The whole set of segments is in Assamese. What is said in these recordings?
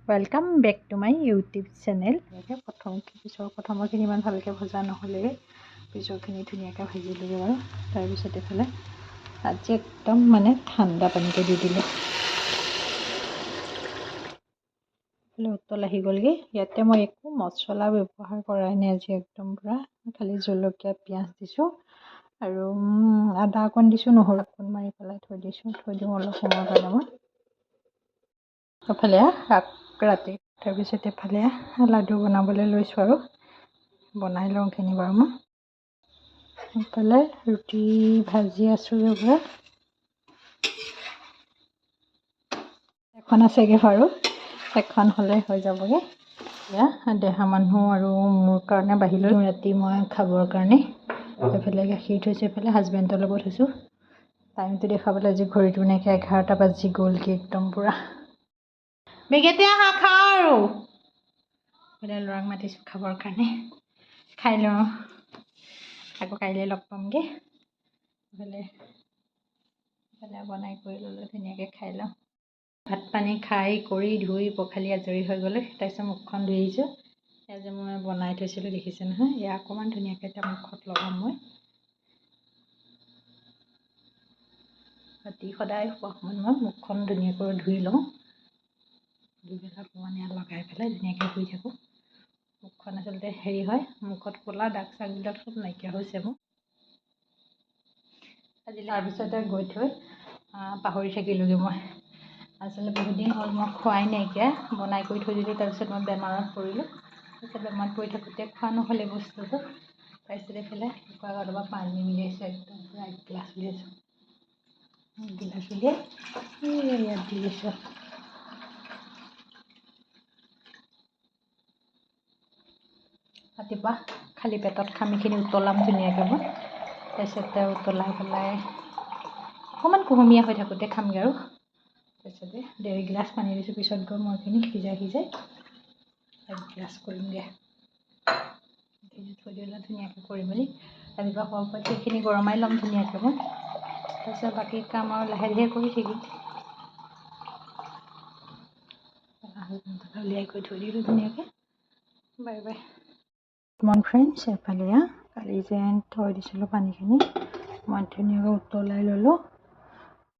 Welcome back to my YouTube channel. प्रथमखिनि इमान भालके भजा নহ'লে पिछरखिनि धुनियाके भाजिलोगे बारु तार पिছত एफाले आज एकदम माने ठंडा पानीके दी दिले उतल आहि गलगे। इयाते मैं एकো मसला व्यवहार कराई नै। आज एकदम पूरा खाली जलकिया पियाज दिसो आरो आदा अकन दिसो নহৰু अकन मारि पेলাই थৈ दिसो। थৈ दिওঁ अलप সময়ৰ কাৰণে মই एफाले राति तार पिছত एफाले लाडु बनाबले लैसो आरो बनाई लওঁ খিনি बारु मैं एफाले रुटी भाजी आছো पूरा এখন आছেगे बारु এখন हले হৈ যাবগে। या देहा मानुह और मोर कारण बाहिर राति मैं खाबर कारण एफाले गाखिर थैसे एफाले हाजबेंडर लगत थैसो। टाइम तो देखाबले आज घड़ीটো नाइके 11टा बाजी गलगे एकदम पूरा बेगेते आहा खाओ आरो बोले लराक मातिसो खाबर कारण खाई लो आको काइले लग पामगे। बोले बनाई कर ललो धुनियाके खाई लो। भात पानी खाई करी धुई पखाली आजरी हो गले तारपिছত मुखখন धुई आहिছো। आज मैं बनाई थैसिलो देखिছে নহয়। या अकमान धुनियाके এটা मुखत लगाम मैं राति सदाय अकमान मैं मुखখন धुनियाকৈ धुई लওঁ। धुई पेলাই अकमान या लगाई पेলাই धुनियाके धुई থাকো। मुखখন आसलते हेरि হয় मुखत कला दाग सागবিলাক सब नाइकिया হৈছে মোৰ। আজি তাৰপিছতে গৈ থৈ পাহৰি থাকিলোগে মই। आसलते बहुत दिन हल मैं खुवाई नाइकिया बनाई कर थৈ दिलो। তাৰপিছত मैं बेमारत परिलो। তাৰপিছত बेमारत परि थाकोते खुवा নহ'ले बस्तुটো। তাৰপিছত एफाले कुकारात पानी उलियाइছো एकदम पूरा 1 गिलास उलियाइছো। 1 गिलास उलियाइ ইয়াত দি দিছো। रातिपुवा खाली पेटत खाम এইখিনি उतलाम धुनियाके मैं। তাৰপিছতে उतलाई पेलाई अकमान कुहुमिया হৈ থাকোতে खामगे आरो তাৰপিছতে 1.5 गिलास पानी दिছো। पिছত गৈ मैं এইখিনি সিজাই 1 गिलास কৰিমগে। এইখিনি থৈ দিলে ধুনিয়াকে কৰি মেলি ৰাতিপুৱা খোৱাৰ পৰা সেইখিনি গৰমাই ল'ম ধুনিয়াকে মই। তাৰপিছত বাকী কাম আৰু লাহে লাহে কৰি থাকিম। উলিয়াই কৰি থৈ দিলো ধুনিয়াকে। बाय बाय मॉर्निंग फ्रेंड्स एफाले काली जेन थৈ दिছিলো पानीखिनि मैं धुनियाके उतलाई ललो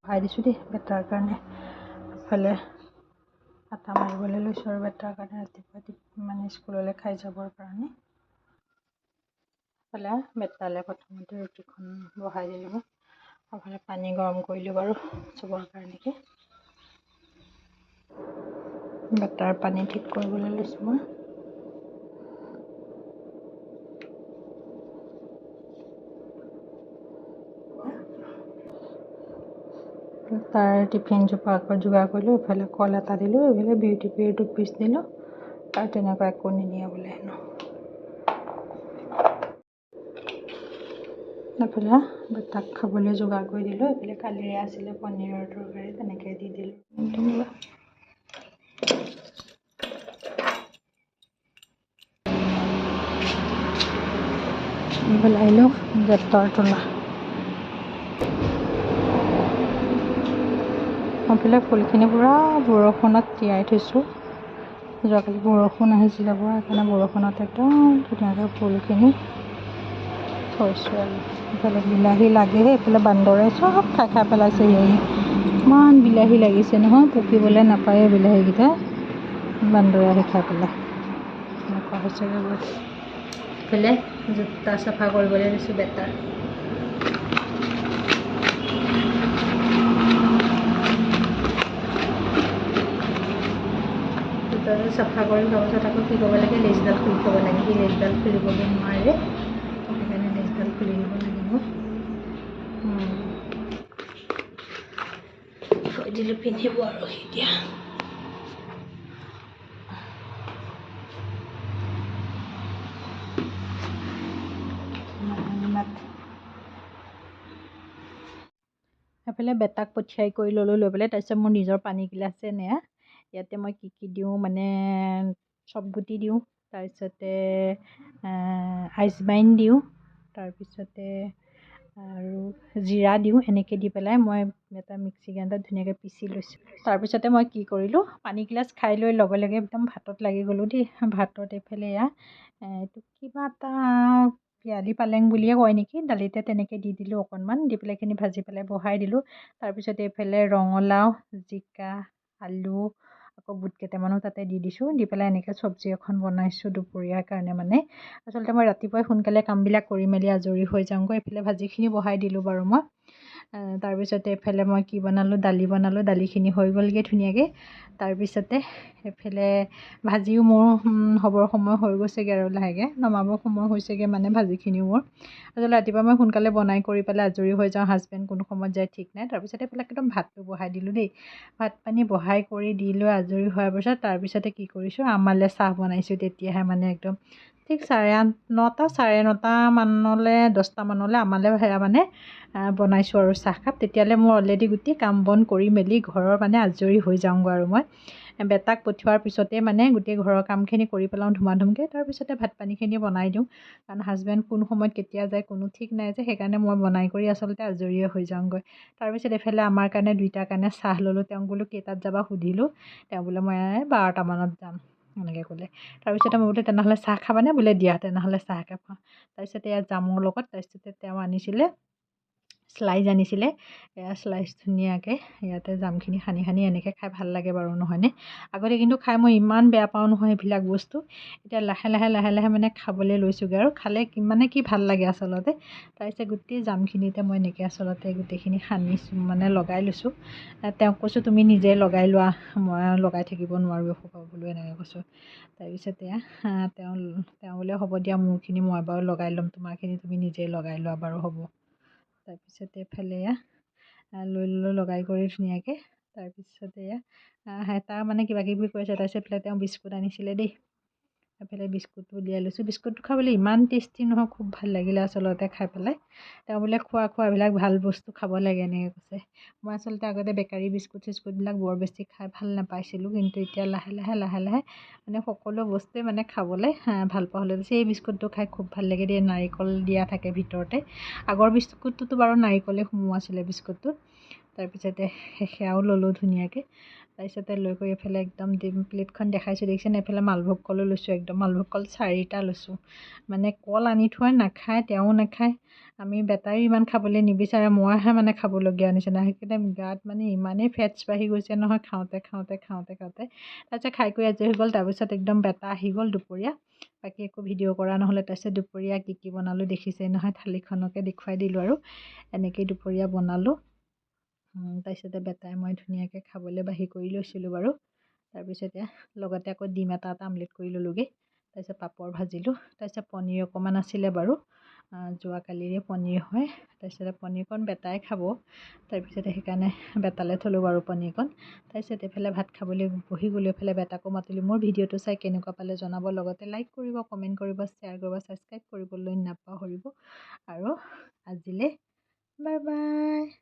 भाई दिसो दे बेटार कारण एफाले आटा मारिबले लैसो आरो बेटार कारण रातिपुवा माने स्कुलले खाई जाबर कारण एफाले बेटाले प्रथमते रुटिखन बहाई दिलो। एफाले पानी गरम करिलो बारु चबर कारणके बेटार पानी ठीक करबले लैसो मैं। तार टिफिन चोपा जोगार कर इफाले कल एटा दिलो इफाले बिउटी पेयर 2 पिस दिलो और तेनेका एको निनिया बोले हेनो। एफाले बेटाक खाबले जोगार कर दिलो। इफाले कालिरे आसिले पनीर तरकारी तेनेके दी दिलो। इफाले आइलो बेटार तोला एफाले फुलखिनि पूरा बरषुणत তিয়াই थैसो। যোৱাকালি বৰষুণ আহিছিলে पूरा সেইকাৰণে বৰষুণত একদম ধুনীয়াকৈ ফুলখিনি থৈছো। আৰু ইফালে বিলাহী লাগেহে এইফালে বান্দৰে চব খাই খাই পেলাইছে। ইমান বিলাহী লাগিছে নহয় পকিবলৈ নাপায় বিলাহীকেইটা বান্দৰে আহি খাই পেলাই এনেকুৱা হৈছে। ইফালে জোতা চাফা কৰিবলৈ দিছো বেটাৰ। सफा कर पाছত আকৌ কি কৰিব লাগে লেজডাল খুলি থ'ব লাগে। সেই লেজডাল খুলিবলৈ নোৱাৰে সেইকাৰণে লেজডাল খুলি দিব লাগিব। থৈ দিলোঁ পিন্ধিব আৰু এতিয়া এফালে বেটাক পঠিয়াই কৰি ললো লৈ পেলাই তাৰপিছত মোৰ নিজৰ পানী গিলাছে নেয়া ইয়াতে मैं কি দিওঁ মানে চব গুটি দিওঁ তাৰপিছতে আইচবাইন দিওঁ তাৰপিছতে আৰু জিৰা দিওঁ, এনেকৈ দি পেলাই মই এটা মিক্সি গ্ৰাইণ্ডাৰত ধুনীয়াকৈ পিচি লৈছোঁ। তাৰপিছতে মই কি কৰিলোঁ, পানীগিলাচ খাই লৈ লগে লগে একদম ভাতত লাগি গ'লোঁ দেই। ভাতত এইফালে এয়া এইটো কিবা এটা পিয়ালি পালেং বুলিয়ে কয় নেকি, দালিতে তেনেকৈ দি দিলোঁ অকণমান, দি পেলাই এইখিনি ভাজি পেলাই বহাই দিলোঁ। তাৰপিছত এইফালে ৰঙালাও, জিকা, আলু, আকৌ বুট কেইটামানো তাতে দি দিছোঁ, দি পেলাই এনেকৈ চব্জি এখন বনাইছোঁ দুপৰীয়াৰ কাৰণে। মানে আচলতে মই ৰাতিপুৱাই সোনকালে কামবিলাক কৰি মেলি আজৰি হৈ যাওঁগৈ। এইফালে ভাজিখিনি বহাই দিলোঁ বাৰু মই। তাৰপিছতে এইফালে মই কি বনালোঁ, দালি বনালোঁ, দালিখিনি হৈ গ'লগৈ ধুনীয়াকৈ। তাৰপিছতে এইফালে ভাজিও মোৰ হ'বৰ সময় হৈ গৈছেগৈ আৰু লাহেকৈ নমাবৰ সময় হৈছেগৈ মানে ভাজিখিনিও মোৰ। আচলতে ৰাতিপুৱা মই সোনকালে বনাই কৰি পেলাই আজৰি হৈ যাওঁ, হাজবেণ্ড কোন সময়ত যায় ঠিক নাই। তাৰপিছতে এইফালে একদম ভাতটো বহাই দিলোঁ দেই। ভাত পানী বহাই কৰি দি লৈ আজৰি হোৱাৰ পিছত তাৰপিছতে কি কৰিছোঁ, আমালৈ চাহ বনাইছোঁ। তেতিয়াহে মানে একদম ঠিক 9:30 9:30 10টামানলৈ আমালৈ সেয়া মানে বনাইছোঁ আৰু চাহকাপ। তেতিয়ালৈ মোৰ অলৰেডি গোটেই কাম বন কৰি মেলি ঘৰৰ মানে আজৰি হৈ যাওঁগৈ আৰু মই বেটাক পঠিওৱাৰ পিছতে মানে গোটেই ঘৰৰ কামখিনি কৰি পেলাওঁ ধুমাধুমকৈ। তাৰপিছতে ভাত পানীখিনি বনাই দিওঁ, কাৰণ হাজবেণ্ড কোন সময়ত কেতিয়া যায় কোনো ঠিক নাই যে, সেইকাৰণে মই বনাই কৰি আচলতে আজৰিয়ে হৈ যাওঁগৈ। তাৰপিছত এইফালে আমাৰ কাৰণে দুইটাৰ কাৰণে চাহ ল'লোঁ। তেওঁক বোলো কেইটাত যাবা সুধিলোঁ, তেওঁ বোলে মই 12টামানত যাম এনেকৈ ক'লে। তাৰপিছতে মই বোলো তেনেহ'লে চাহ খাবানে, বোলে দিয়া তেনেহ'লে চাহ একাপ খাওঁ। তাৰপিছতে ইয়াত জামৰ লগত তাৰপিছতে তেওঁ আনিছিলে শ্লাইচ আনিছিলে, এয়া শ্লাইচ ধুনীয়াকৈ ইয়াতে জামখিনি সানি সানি এনেকৈ খাই ভাল লাগে বাৰু, নহয়নে? আগতে কিন্তু খাই মই ইমান বেয়া পাওঁ নহয় সেইবিলাক বস্তু। এতিয়া লাহে লাহে মানে খাবলৈ লৈছোঁগৈ আৰু খালে মানে কি ভাল লাগে আচলতে। তাৰপিছত গোটেই জামখিনিতে মই এনেকৈ আচলতে গোটেইখিনি সানিছোঁ, মানে লগাই লৈছোঁ। তেওঁক কৈছোঁ তুমি নিজে লগাই লোৱা, মই লগাই থাকিব নোৱাৰোঁ এসোপা বোলো, এনেকৈ কৈছোঁ। তাৰপিছতে তেওঁ বোলে হ'ব দিয়া, মোৰখিনি মই বাৰু লগাই ল'ম, তোমাৰখিনি তুমি নিজেই লগাই লোৱা বাৰু হ'ব। তাৰপিছতে এইফালে লৈ ল'লোঁ লগাই কৰি ধুনীয়াকৈ। তাৰপিছতে তাৰ মানে কিবা কিবি কৰিছে। তাৰপিছত এইফালে তেওঁ বিস্কুট আনিছিলে দেই, এইফালে বিস্কুটটো উলিয়াই লৈছোঁ। বিস্কুটটো খাবলৈ ইমান টেষ্টি নহয়, খুব ভাল লাগিলে আচলতে খাই পেলাই। তেওঁ বোলে খোৱা এইবিলাক ভাল বস্তু খাব লাগে এনেকৈ কৈছে। মই আচলতে আগতে বেকাৰী বিস্কুট চিস্কুটবিলাক বৰ বেছি খাই ভাল নাপাইছিলোঁ, কিন্তু এতিয়া লাহে লাহে মানে সকলো বস্তুৱে মানে খাবলৈ ভাল পোৱা হ'লোঁ। এই বিস্কুটটো খাই খুব ভাল লাগে দেই, নাৰিকল দিয়া থাকে ভিতৰতে। আগৰ বিস্কুটটোতো বাৰু নাৰিকলে সোমোৱা আছিলে বিস্কুটটোত। তাৰপিছতে সেয়াও ল'লোঁ ধুনীয়াকৈ। তাৰপিছতে লৈ কৰি এইফালে একদম প্লেটখন দেখাইছোঁ দেখিছেনে, এইফালে মালভোগ কলো লৈছোঁ, একদম মালভোগ কল 4টা লৈছোঁ। মানে কল আনি থৈ নাখায়, তেওঁ নাখায়, আমি বেটাৰী ইমান খাবলৈ নিবিচাৰে, মইহে মানে খাবলগীয়া নিচিনা। সেইকাৰণে গাত মানে ইমানেই ফেটছ বাঢ়ি গৈছে নহয় খাওঁতে। তাৰপিছত খাই কৰি আজৰি হৈ গ'ল। তাৰপিছত একদম বেটা আহি গ'ল দুপৰীয়া, বাকী একো ভিডিঅ' কৰা নহ'লে। তাৰপিছত দুপৰীয়া কি বনালোঁ দেখিছেই নহয়, থালিখনকে দেখুৱাই দিলোঁ আৰু এনেকেই দুপৰীয়া বনালোঁ। তাৰপিছতে বেটাই মই ধুনীয়াকৈ খাবলৈ বাঢ়ি কৰি লৈছিলোঁ বাৰু। তাৰপিছতে লগতে আকৌ ডিম এটা আমলেট কৰি ল'লোঁগৈ। তাৰপিছত পাপৰ ভাজিলোঁ। তাৰপিছত পনীৰ অকণমান আছিলে বাৰু, যোৱাকালিৰে পনীৰ হয়। তাৰপিছতে পনীৰকণ বেটাই খাব, তাৰপিছতে সেইকাৰণে বেটালৈ থ'লোঁ বাৰু পনীৰকণ। তাৰপিছত এইফালে ভাত খাবলৈ বহি গ'লোঁ। এইফালে বেটাকো মাতিলোঁ। মোৰ ভিডিঅ'টো চাই কেনেকুৱা পালে জনাব, লগতে লাইক কৰিব, কমেণ্ট কৰিব, শ্বেয়াৰ কৰিব, ছাবস্ক্ৰাইব কৰিবলৈ নাপাহৰিব। আৰু আজিলৈ বাই বাই।